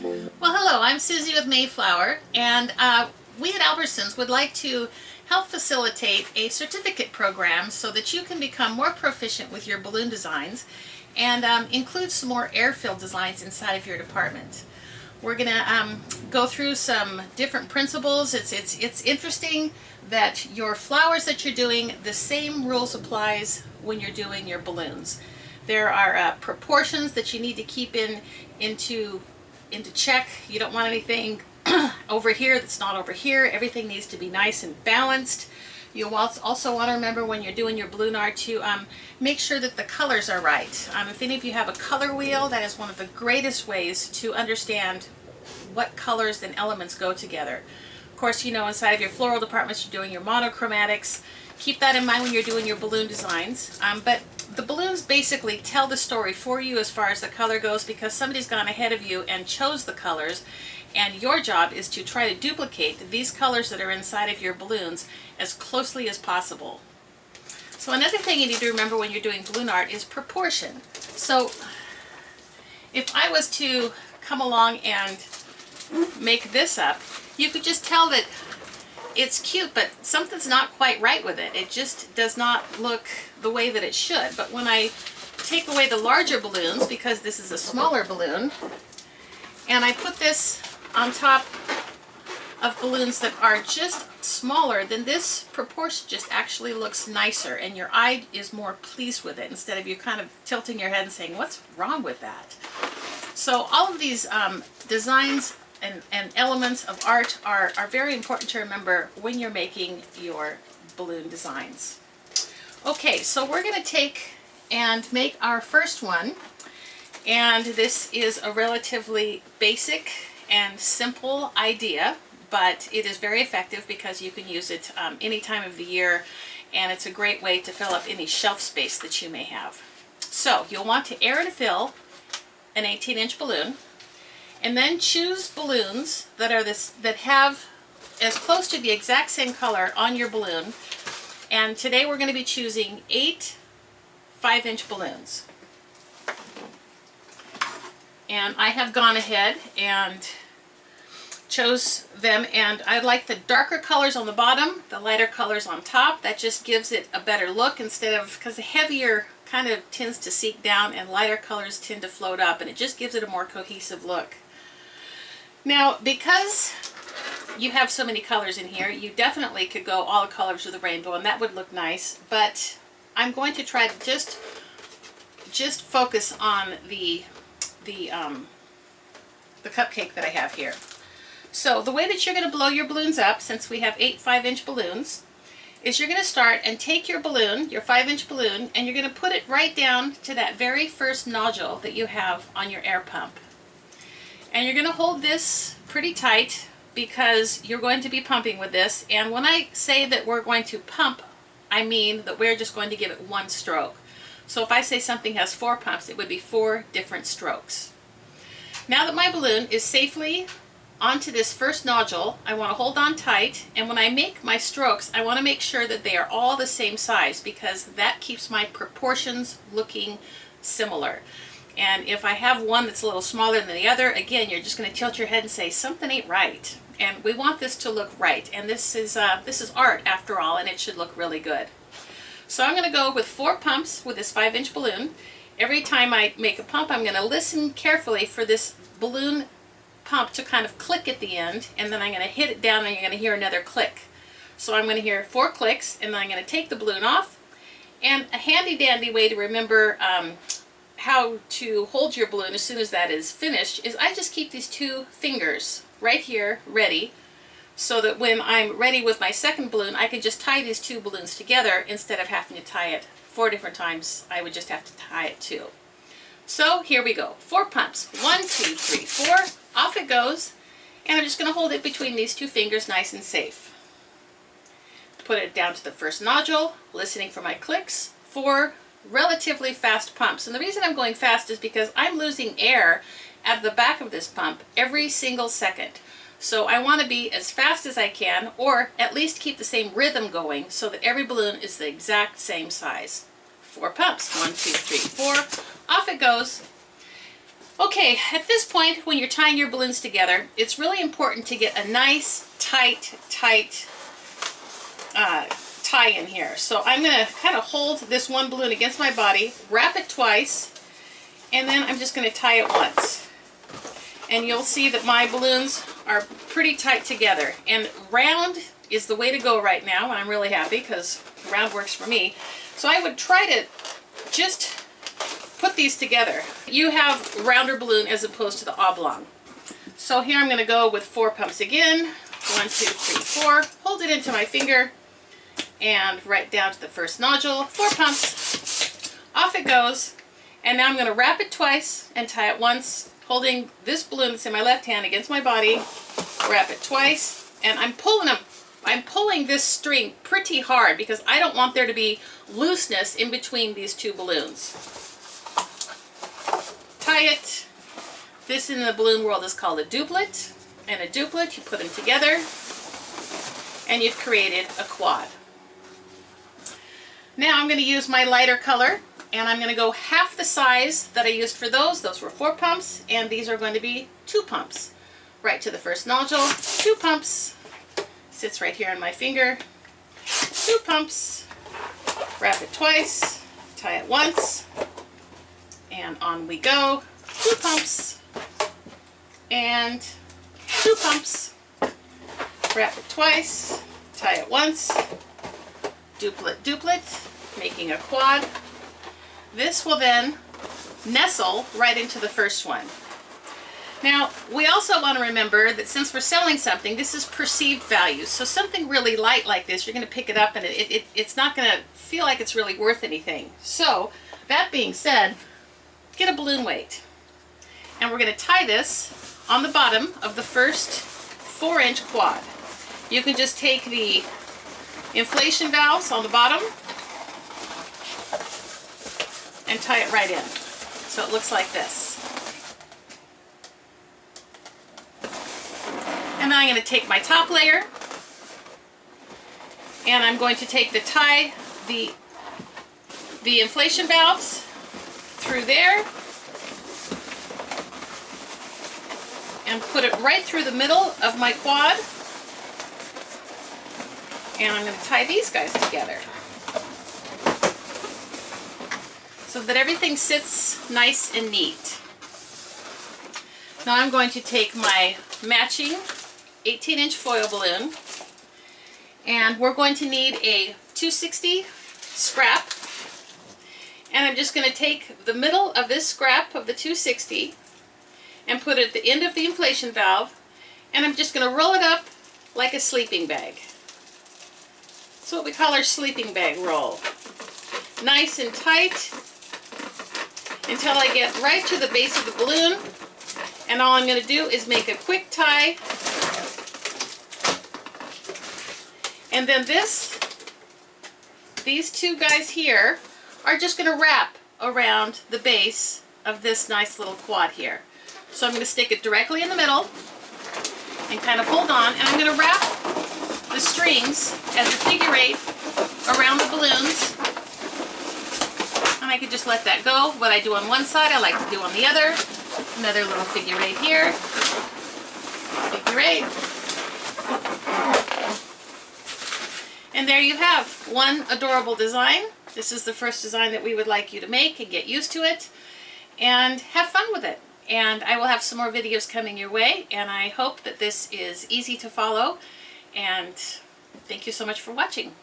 Well, hello, I'm Susie with Mayflower, and we at Albertsons would like to help facilitate a certificate program so that you can become more proficient with your balloon designs and include some more air-filled designs inside of your department. We're going to go through some different principles. It's interesting that your flowers that you're doing, the same rules applies when you're doing your balloons. There are proportions that you need to keep into check. You don't want anything over here that's not over here. Everything needs to be nice and balanced. You'll also want to remember when you're doing your balloon art to make sure that the colors are right. If any of you have a color wheel, that is one of the greatest ways to understand what colors and elements go together. Of course, you know, inside of your floral departments, you're doing your monochromatics. Keep that in mind when you're doing your balloon designs. But the balloons basically tell the story for you as far as the color goes, because somebody's gone ahead of you and chose the colors, and your job is to try to duplicate these colors that are inside of your balloons as closely as possible. So another thing you need to remember when you're doing balloon art is proportion. So if I was to come along and make this up, you could just tell that it's cute, but something's not quite right with it. It just does not look the way that it should. But when I take away the larger balloons, because this is a smaller balloon, and I put this on top of balloons that are just smaller, then this proportion just actually looks nicer, and your eye is more pleased with it, instead of you kind of tilting your head and saying, what's wrong with that? So all of these designs and elements of art are very important to remember when you're making your balloon designs. Okay, so we're going to take and make our first one, and this is a relatively basic and simple idea, but it is very effective because you can use it any time of the year, and it's a great way to fill up any shelf space that you may have. So you'll want to air and fill an 18-inch balloon, and then choose balloons that have as close to the exact same color on your balloon. And today we're going to be choosing 8 5-inch balloons. And I have gone ahead and chose them, and I like the darker colors on the bottom, the lighter colors on top. That just gives it a better look, instead of, because the heavier kind of tends to seep down and lighter colors tend to float up, and it just gives it a more cohesive look. Now, because you have so many colors in here, you definitely could go all the colors of the rainbow, and that would look nice, but I'm going to try to just focus on the cupcake that I have here. So the way that you're going to blow your balloons up, since we have 8 5-inch balloons, is you're going to start and take your balloon, your 5-inch balloon, and you're going to put it right down to that very first nodule that you have on your air pump. And you're going to hold this pretty tight, because you're going to be pumping with this. And when I say that we're going to pump, I mean that we're just going to give it one stroke. So if I say something has 4 pumps, it would be 4 different strokes. Now that my balloon is safely onto this first nodule, I want to hold on tight, and when I make my strokes, I want to make sure that they are all the same size, because that keeps my proportions looking similar. And if I have one that's a little smaller than the other, again, you're just going to tilt your head and say, something ain't right. And we want this to look right. And this is art after all, and it should look really good. So I'm going to go with 4 pumps with this 5-inch balloon. Every time I make a pump, I'm going to listen carefully for this balloon pump to kind of click at the end, and then I'm going to hit it down, and you're going to hear another click. So I'm going to hear 4 clicks, and then I'm going to take the balloon off. And a handy dandy way to remember how to hold your balloon as soon as that is finished is I just keep these 2 fingers right here ready, so that when I'm ready with my second balloon, I can just tie these 2 balloons together instead of having to tie it 4 different times. I would just have to tie it 2. So here we go. 4 pumps. 1, 2, 3, 4. Off it goes. And I'm just going to hold it between these 2 fingers nice and safe. Put it down to the first nodule, listening for my clicks. 4 relatively fast pumps. And the reason I'm going fast is because I'm losing air at the back of this pump every single second. So I want to be as fast as I can, or at least keep the same rhythm going, so that every balloon is the exact same size. 4 pumps. 1, 2, 3, 4. Off it goes. Okay, at this point when you're tying your balloons together, it's really important to get a nice tight tie in here. So I'm going to kind of hold this one balloon against my body, wrap it twice, and then I'm just going to tie it once. And you'll see that my balloons are pretty tight together. And round is the way to go right now, and I'm really happy because round works for me. So I would try to just put these together. You have a rounder balloon as opposed to the oblong. So here I'm going to go with 4 pumps again. 1, 2, 3, 4. Hold it into my finger and right down to the first nodule. 4 pumps. Off it goes. And now I'm going to wrap it twice and tie it once, holding this balloon that's in my left hand against my body. Wrap it twice, and I'm pulling this string pretty hard because I don't want there to be looseness in between these two balloons. Tie it. This in the balloon world is called a duplet. And a duplet, you put them together and you've created a quad. Now I'm going to use my lighter color, and I'm going to go half the size that I used for those. Those were 4 pumps, and these are going to be 2 pumps. Right to the first nodule, 2 pumps. Sits right here on my finger. 2 pumps. Wrap it twice. Tie it once. And on we go. 2 pumps. And 2 pumps. Wrap it twice. Tie it once. Duplet, duplet, making a quad. This will then nestle right into the first one. Now, we also want to remember that since we're selling something, this is perceived value. So something really light like this, you're going to pick it up and it's not going to feel like it's really worth anything. So, that being said, get a balloon weight. And we're going to tie this on the bottom of the first 4-inch quad. You can just take the inflation valves on the bottom and tie it right in. So it looks like this. And then I'm going to take my top layer and I'm going to take the inflation valves through there and put it right through the middle of my quad. And I'm going to tie these guys together so that everything sits nice and neat. Now I'm going to take my matching 18-inch foil balloon, and we're going to need a 260 scrap, and I'm just going to take the middle of this scrap of the 260 and put it at the end of the inflation valve, and I'm just going to roll it up like a sleeping bag. That's what we call our sleeping bag roll. Nice and tight until I get right to the base of the balloon, and all I'm going to do is make a quick tie, and then these two guys here are just going to wrap around the base of this nice little quad here. So I'm going to stick it directly in the middle and kind of hold on, and I'm going to wrap the strings as a figure 8 around the balloons, and I could just let that go. What I do on one side I like to do on the other. Another little figure 8 here, figure 8, and there you have one adorable design. This is the first design that we would like you to make and get used to it and have fun with it. And I will have some more videos coming your way, and I hope that this is easy to follow. And thank you so much for watching.